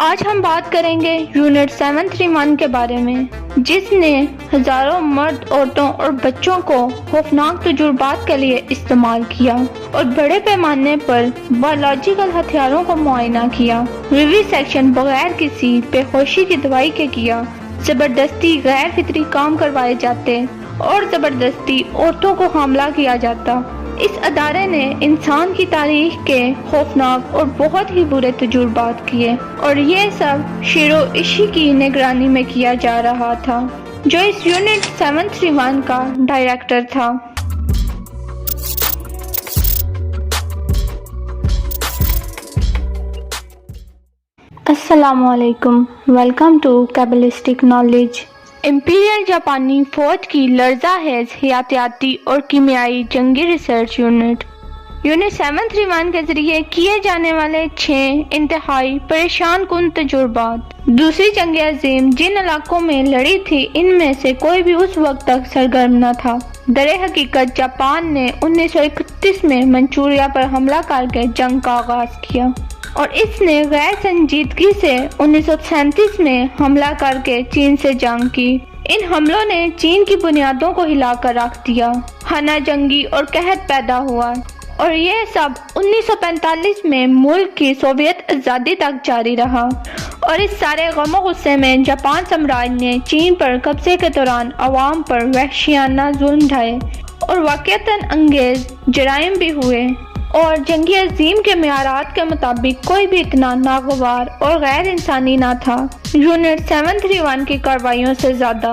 آج ہم بات کریں گے یونٹ 731 کے بارے میں، جس نے ہزاروں مرد، عورتوں اور بچوں کو خوفناک تجربات کے لیے استعمال کیا اور بڑے پیمانے پر بایولوجیکل ہتھیاروں کو معائنہ کیا۔ ویوی سیکشن بغیر کسی بے ہوشی کی دوائی کے کیا، زبردستی غیر فطری کام کروائے جاتے اور زبردستی عورتوں کو حاملہ کیا جاتا۔ اس ادارے نے انسان کی تاریخ کے خوفناک اور بہت ہی برے تجربات کیے، اور یہ سب شیرو عشی کی نگرانی میں کیا جا رہا تھا، جو اس یونٹ 731 کا ڈائریکٹر تھا۔ السلام علیکم، ویلکم ٹو کیبلسٹک نالج۔ امپیریل جاپانی فوج کی لرزہ خیز حیاتیاتی اور کیمیائی جنگی ریسرچ یونٹ 731 کے ذریعے کیے جانے والے 6 انتہائی پریشان کن تجربات۔ دوسری جنگ عظیم جن علاقوں میں لڑی تھی، ان میں سے کوئی بھی اس وقت تک سرگرم نہ تھا۔ در حقیقت جاپان نے 1931 میں منچوریا پر حملہ کر کے جنگ کا آغاز کیا، اور اس نے غیر سنجیدگی سے 1937 میں حملہ کر کے چین سے جنگ کی۔ ان حملوں نے چین کی بنیادوں کو ہلا کر رکھ دیا، ہنہ جنگی اور قحط پیدا ہوا، اور یہ سب 1945 میں ملک کی سوویت آزادی تک جاری رہا۔ اور اس سارے غم و غصے میں جاپان سامراج نے چین پر قبضے کے دوران عوام پر وحشیانہ ظلم ڈھائے اور واقعتاً انگیز جرائم بھی ہوئے، اور جنگ عظیم کے معیارات کے مطابق کوئی بھی اتنا ناگوار اور غیر انسانی نہ تھا یونٹ 731 کی کارروائیوں سے زیادہ۔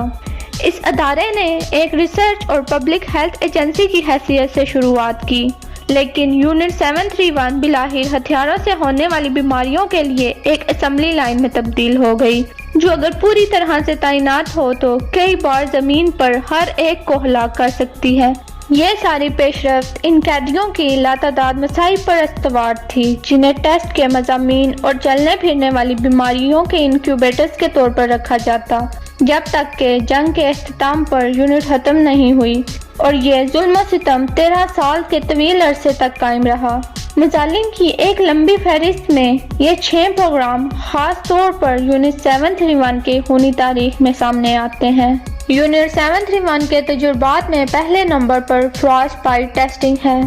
اس ادارے نے ایک ریسرچ اور پبلک ہیلتھ ایجنسی کی حیثیت سے شروعات کی، لیکن یونٹ 731 بالآخر ہتھیاروں سے ہونے والی بیماریوں کے لیے ایک اسمبلی لائن میں تبدیل ہو گئی، جو اگر پوری طرح سے تعینات ہو تو کئی بار زمین پر ہر ایک کو ہلاک کر سکتی ہے۔ یہ ساری پیش رفت ان قیدیوں کی لاتعداد مصائب پر استوار تھی، جنہیں ٹیسٹ کے مضامین اور چلنے پھرنے والی بیماریوں کے انکیوبیٹرز کے طور پر رکھا جاتا، جب تک کہ جنگ کے اختتام پر یونٹ ختم نہیں ہوئی، اور یہ ظلم و ستم 13 سال کے طویل عرصے تک قائم رہا۔ مظالم کی ایک لمبی فہرست میں یہ 6 پروگرام خاص طور پر یونٹ 731 کی خونی تاریخ میں سامنے آتے ہیں۔ یونٹ 731 کے تجربات میں پہلے نمبر پر فراسٹ بائٹ ٹیسٹنگ ہے۔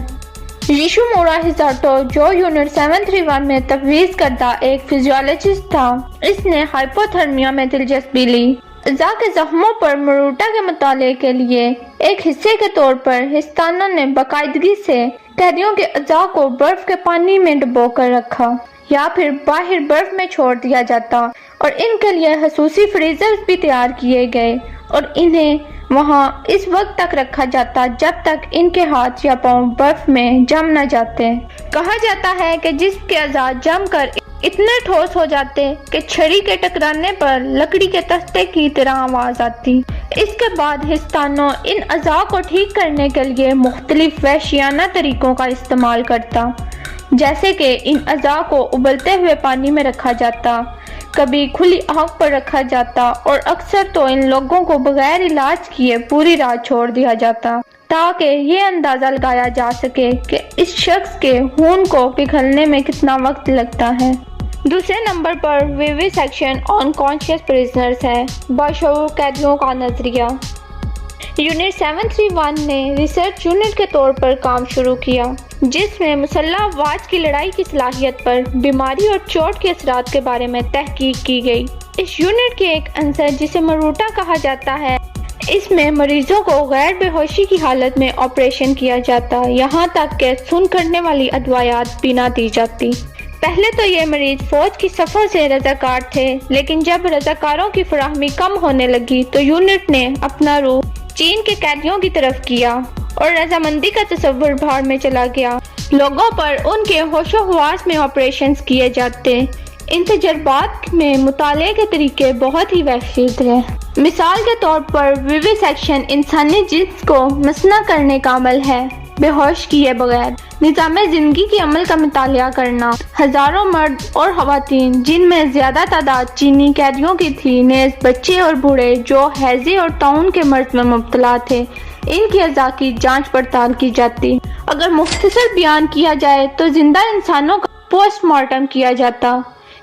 یوشیمورا ہزاتو، جو یونٹ 731 میں تفویض کردہ ایک فزیولوجسٹ تھا، اس نے ہائپوتھرمیا میں دلچسپی لی۔ اعضاء کے زخموں پر مروٹا کے مطالعے کے لیے ایک حصے کے طور پر ہستانوں نے باقاعدگی سے قیدیوں کے اعضاء کو برف کے پانی میں ڈبو کر رکھا یا پھر باہر برف میں چھوڑ دیا جاتا، اور ان کے لیے خصوصی فریزرز بھی تیار کیے گئے، اور انہیں وہاں اس وقت تک رکھا جاتا جب تک ان کے ہاتھ یا پاؤں برف میں جم نہ جاتے۔ کہا جاتا ہے کہ جسم کے اعضاء جم کر اتنے ٹھوس ہو جاتے کہ چھڑی کے ٹکرانے پر لکڑی کے تختے کی طرح آواز آتی۔ اس کے بعد ہستانوں ان اعضاء کو ٹھیک کرنے کے لیے مختلف وحشیانہ طریقوں کا استعمال کرتا، جیسے کہ ان اعضاء کو ابلتے ہوئے پانی میں رکھا جاتا، کبھی کھلی آگ پر رکھا جاتا، اور اکثر تو ان لوگوں کو بغیر علاج کیے پوری رات چھوڑ دیا جاتا، تاکہ یہ اندازہ لگایا جا سکے کہ اس شخص کے خون کو پگھلنے میں کتنا وقت لگتا ہے۔ دوسرے number per ویوی section on conscious prisoners ہے، باشعور قیدیوں کا نظریہ۔ یونٹ 731 نے ریسرچ یونٹ کے طور پر کام شروع کیا، جس میں مسلح افواج کی لڑائی کی صلاحیت پر بیماری اور چوٹ کے اثرات کے بارے میں تحقیق کی گئی۔ اس یونٹ کے ایک عنصر جسے مروٹا کہا جاتا ہے، اس میں مریضوں کو غیر بے ہوشی کی حالت میں آپریشن کیا جاتا، یہاں تک کہ سن کرنے والی ادویات بھی نہ دی جاتی۔ پہلے تو یہ مریض فوج کی صفوں سے رضاکار تھے، لیکن جب رضاکاروں کی فراہمی کم ہونے لگی تو یونٹ نے اپنا رخ چین کے قیدیوں کی طرف کیا، اور رضامندی کا تصور بھاڑ میں چلا گیا۔ لوگوں پر ان کے ہوش و حواس میں آپریشنز کیے جاتے۔ ان تجربات میں مطالعے کے طریقے بہت ہی وحشی تھے۔ مثال کے طور پر ویوی سیکشن انسانی جنس کو مصنوع کرنے کا عمل ہے، بے ہوش کیے بغیر نظام زندگی کے عمل کا مطالعہ کرنا۔ ہزاروں مرد اور خواتین، جن میں زیادہ تعداد چینی قیدیوں کی تھی، نیز بچے اور بوڑھے جو ہیضے اور طاعون کے مرض میں مبتلا تھے، ان کی اعضاء کی جانچ پڑتال کی جاتی۔ اگر مختصر بیان کیا جائے تو زندہ انسانوں کا پوسٹ مارٹم کیا جاتا،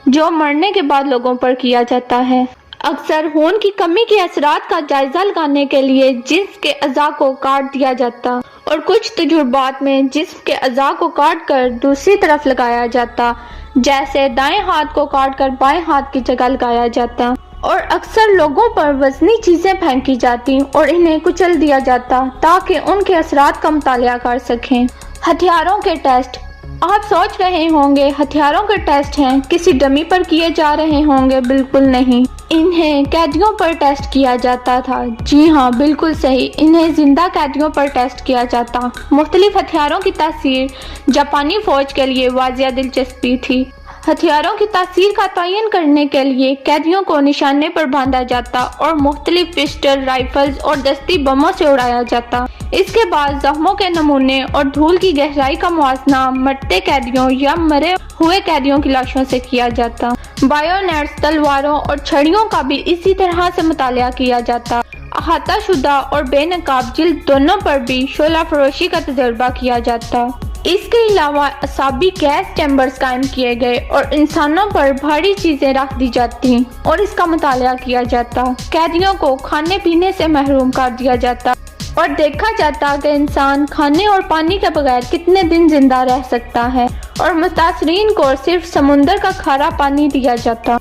جو مرنے کے بعد لوگوں پر کیا جاتا ہے۔ اکثر خون کی کمی کے اثرات کا جائزہ لگانے کے لیے جسم کے اعضاء کو کاٹ دیا جاتا اور کچھ تجربات میں جسم کے اعضاء کو کاٹ کر دوسری طرف لگایا جاتا، جیسے دائیں ہاتھ کو کاٹ کر بائیں ہاتھ کی جگہ لگایا جاتا، اور اکثر لوگوں پر وزنی چیزیں پھینکی جاتی اور انہیں کچل دیا جاتا تاکہ ان کے اثرات کا مطالعہ کر سکیں۔ ہتھیاروں کے ٹیسٹ۔ آپ سوچ رہے ہوں گے ہتھیاروں کے ٹیسٹ ہیں، کسی ڈمی پر کیے جا رہے ہوں گے؟ بالکل نہیں، انہیں قیدیوں پر ٹیسٹ کیا جاتا تھا۔ جی ہاں، بالکل صحیح، انہیں زندہ قیدیوں پر ٹیسٹ کیا جاتا۔ مختلف ہتھیاروں کی تاثیر جاپانی فوج کے لیے واضح دلچسپی تھی۔ ہتھیاروں کی تاثیر کا تعین کرنے کے لیے قیدیوں کو نشانے پر باندھا جاتا اور مختلف پسٹل، رائفلز اور دستی بموں سے اڑایا جاتا۔ اس کے بعد زخموں کے نمونے اور دھول کی گہرائی کا موازنہ مرتے قیدیوں یا مرے ہوئے قیدیوں کی لاشوں سے کیا جاتا۔ بایونیٹس، تلواروں اور چھڑیوں کا بھی اسی طرح سے مطالعہ کیا جاتا۔ احاطہ شدہ اور بے نقاب جلد دونوں پر بھی شعلہ فروشی کا تجربہ کیا جاتا۔ اس کے علاوہ اعصابی گیس چیمبرز قائم کیے گئے اور انسانوں پر بھاری چیزیں رکھ دی جاتی اور اس کا مطالعہ کیا جاتا۔ قیدیوں کو کھانے پینے سے محروم کر دیا جاتا اور دیکھا جاتا کہ انسان کھانے اور پانی کے بغیر کتنے دن زندہ رہ سکتا ہے، اور متاثرین کو صرف سمندر کا کھارا پانی دیا جاتا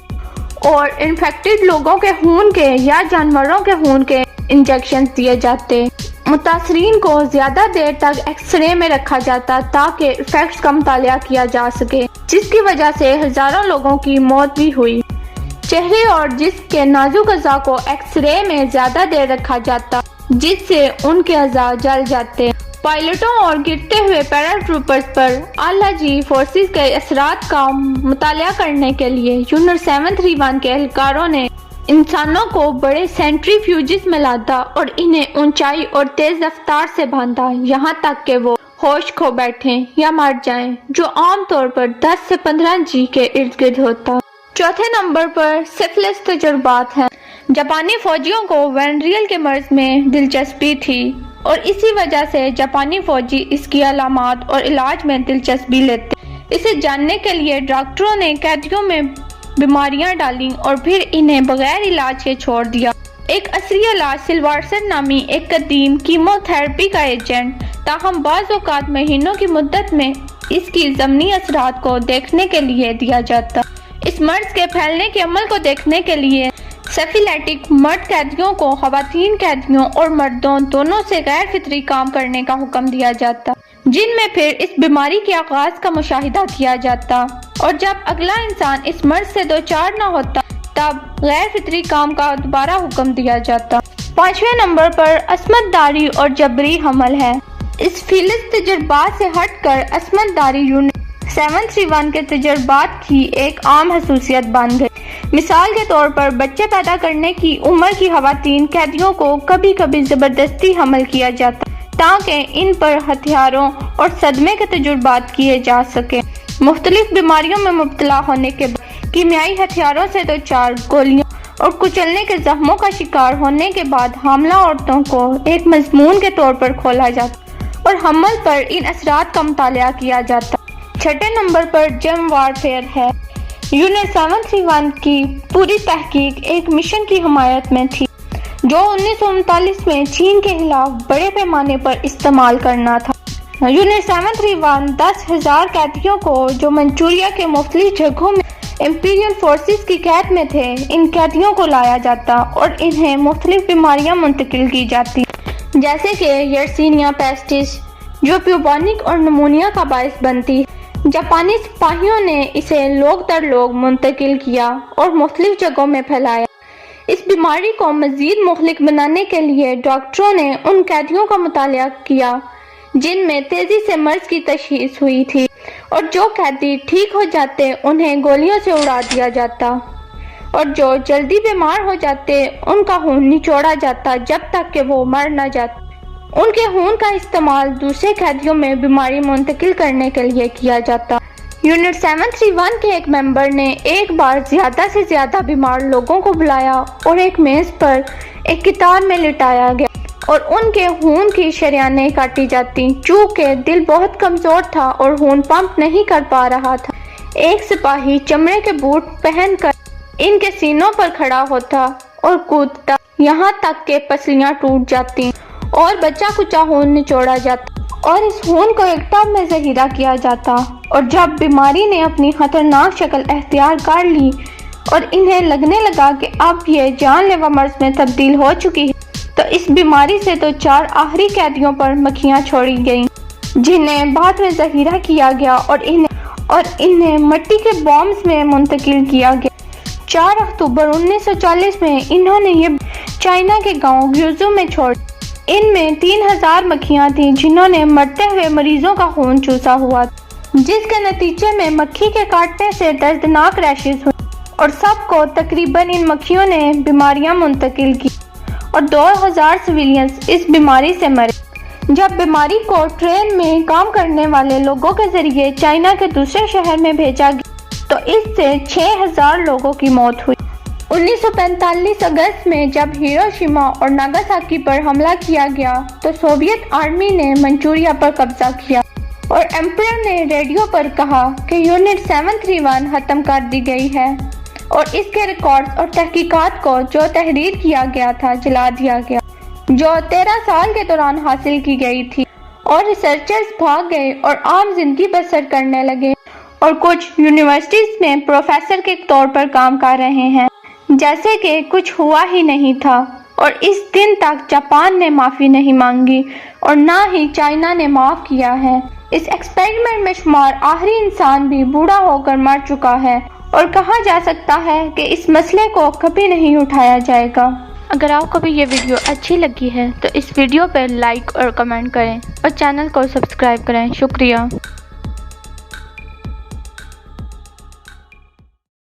اور انفیکٹڈ لوگوں کے خون کے یا جانوروں کے خون کے انجیکشنز دیے جاتے۔ متاثرین کو زیادہ دیر تک ایکس رے میں رکھا جاتا تاکہ ایفیکٹس کا مطالعہ کیا جا سکے، جس کی وجہ سے ہزاروں لوگوں کی موت بھی ہوئی۔ چہرے اور جسم کے نازک اعضاء کو ایکس رے میں زیادہ دیر رکھا جاتا جس سے ان کے اعضاء جل جاتے۔ پائلٹوں اور گرتے ہوئے پیراٹروپرز پر اعلیٰ جی فورسز کے اثرات کا مطالعہ کرنے کے لیے یونٹ 731 کے اہلکاروں نے انسانوں کو بڑے سینٹریفیوجز میں لادا اور انہیں اونچائی اور تیز رفتار سے باندھا یہاں تک کہ وہ ہوش کھو بیٹھیں یا مر جائیں، جو عام طور پر 10 سے 15 جی کے ارد گرد ہوتا۔ چوتھے نمبر پر سفلس تجربات ہیں۔ جاپانی فوجیوں کو وینریل کے مرض میں دلچسپی تھی اور اسی وجہ سے جاپانی فوجی اس کی علامات اور علاج میں دلچسپی لیتے۔ اسے جاننے کے لیے ڈاکٹروں نے قیدیوں میں بیماریاں ڈالیں اور پھر انہیں بغیر علاج کے چھوڑ دیا۔ ایک عصری علاج سلوارسن نامی ایک قدیم کیمو تھراپی کا ایجنٹ، تاہم بعض اوقات مہینوں کی مدت میں اس کی ضمنی اثرات کو دیکھنے کے لیے دیا جاتا۔ اس مرض کے پھیلنے کے عمل کو دیکھنے کے لیے سیفیلیٹک مرد قیدیوں کو خواتین قیدیوں اور مردوں دونوں سے غیر فطری کام کرنے کا حکم دیا جاتا، جن میں پھر اس بیماری کے آغاز کا مشاہدہ کیا جاتا، اور جب اگلا انسان اس مرض سے دوچار نہ ہوتا تب غیر فطری کام کا دوبارہ حکم دیا جاتا۔ پانچویں نمبر پر عصمت داری اور جبری حمل ہے۔ اس فیلڈ تجربات سے ہٹ کر عصمت داری یونٹ 731 کے تجربات کی ایک عام خصوصیت بن گئی۔ مثال کے طور پر بچے پیدا کرنے کی عمر کی خواتین قیدیوں کو کبھی کبھی زبردستی حمل کیا جاتا تاکہ ان پر ہتھیاروں اور صدمے کے تجربات کیے جا سکیں۔ مختلف بیماریوں میں مبتلا ہونے کے بعد، کیمیائی ہتھیاروں سے دوچار، گولیوں اور کچلنے کے زخموں کا شکار ہونے کے بعد حاملہ عورتوں کو ایک مضمون کے طور پر کھولا جاتا اور حمل پر ان اثرات کا مطالعہ کیا جاتا۔ چھٹے نمبر پر جرم وارفیئر ہے۔ یونٹ 731 کی پوری تحقیق ایک مشن کی حمایت میں تھی جو 1939 میں چین کے خلاف بڑے پیمانے پر استعمال کرنا تھا۔ یونٹ 731 10,000 قیدیوں کو جو منچوریا کے مختلف جگہوں میں امپیریل فورسز کی قید میں تھے، ان قیدیوں کو لایا جاتا اور انہیں مختلف بیماریاں منتقل کی جاتی، جیسے کہ یرسینیا پیسٹس جو بیوبونک اور نمونیا کا باعث بنتی۔ جاپانی سپاہیوں نے اسے لوگ در لوگ منتقل کیا اور مختلف جگہوں میں پھیلایا۔ اس بیماری کو مزید مہلک بنانے کے لیے ڈاکٹروں نے ان قیدیوں کا مطالعہ کیا جن میں تیزی سے مرض کی تشخیص ہوئی تھی، اور جو قیدی ٹھیک ہو جاتے انہیں گولیوں سے اڑا دیا جاتا، اور جو جلدی بیمار ہو جاتے ان کا خون نچوڑا جاتا جب تک کہ وہ مر نہ جاتے۔ ان کے خون کا استعمال دوسرے قیدیوں میں بیماری منتقل کرنے کے لیے کیا جاتا۔ یونٹ 731 کے ایک ممبر نے ایک بار زیادہ سے زیادہ بیمار لوگوں کو بلایا اور ایک میز پر ایک قطار میں لٹایا گیا اور ان کے خون کی شریانیں کاٹی جاتی۔ چونکہ دل بہت کمزور تھا اور خون پمپ نہیں کر پا رہا تھا، ایک سپاہی چمڑے کے بوٹ پہن کر ان کے سینوں پر کھڑا ہوتا اور کودتا، یہاں تک کہ پسلیاں ٹوٹ جاتی اور بچہ کچا خون نچوڑا جاتا اور اس خون کو ایک ٹب میں ذخیرہ کیا جاتا۔ اور جب بیماری نے اپنی خطرناک شکل اختیار کر لی اور انہیں لگنے لگا کہ اب یہ جان لیوا مرض میں تبدیل ہو چکی ہے، تو اس بیماری سے تو 4 آخری قیدیوں پر مکھیاں چھوڑی گئیں، جنہیں بعد میں ذخیرہ کیا گیا اور انہیں مٹی کے بامز میں منتقل کیا گیا۔ 4 اکتوبر 1940 میں انہوں نے یہ چائنا کے گاؤں گیوزو میں چھوڑ۔ ان میں 3000 مکھیاں تھیں جنہوں نے مرتے ہوئے مریضوں کا خون چوسا ہوا تھا، جس کے نتیجے میں مکھی کے کاٹنے سے دردناک ریشز ہوئے اور سب کو تقریباً ان مکھیوں نے بیماریاں منتقل کی اور 2000 سویلینز اس بیماری سے مرے۔ جب بیماری کو ٹرین میں کام کرنے والے لوگوں کے ذریعے چائنا کے دوسرے شہر میں بھیجا گیا تو اس سے 6000 لوگوں کی موت ہوئی۔ 1945 اگست میں جب ہیروشیما اور ناگاساکی پر حملہ کیا گیا تو سوویت آرمی نے منچوریا پر قبضہ کیا اور ایمپرر نے ریڈیو پر کہا کہ یونٹ 731 ختم کر دی گئی ہے اور اس کے ریکارڈز اور تحقیقات کو جو تحریر کیا گیا تھا جلا دیا گیا، جو 13 سال کے دوران حاصل کی گئی تھی، اور ریسرچرز بھاگ گئے اور عام زندگی بسر کرنے لگے اور کچھ یونیورسٹیز میں پروفیسر کے طور پر کام کر رہے ہیں جیسے کہ کچھ ہوا ہی نہیں تھا۔ اور اس دن تک جاپان نے معافی نہیں مانگی اور نہ ہی چائنا نے معاف کیا ہے۔ اس ایکسپیریمنٹ میں شمار آخری انسان بھی بوڑھا ہو کر مر چکا ہے اور کہا جا سکتا ہے کہ اس مسئلے کو کبھی نہیں اٹھایا جائے گا۔ اگر آپ کو بھی یہ ویڈیو اچھی لگی ہے تو اس ویڈیو پر لائک اور کمنٹ کریں اور چینل کو سبسکرائب کریں۔ شکریہ۔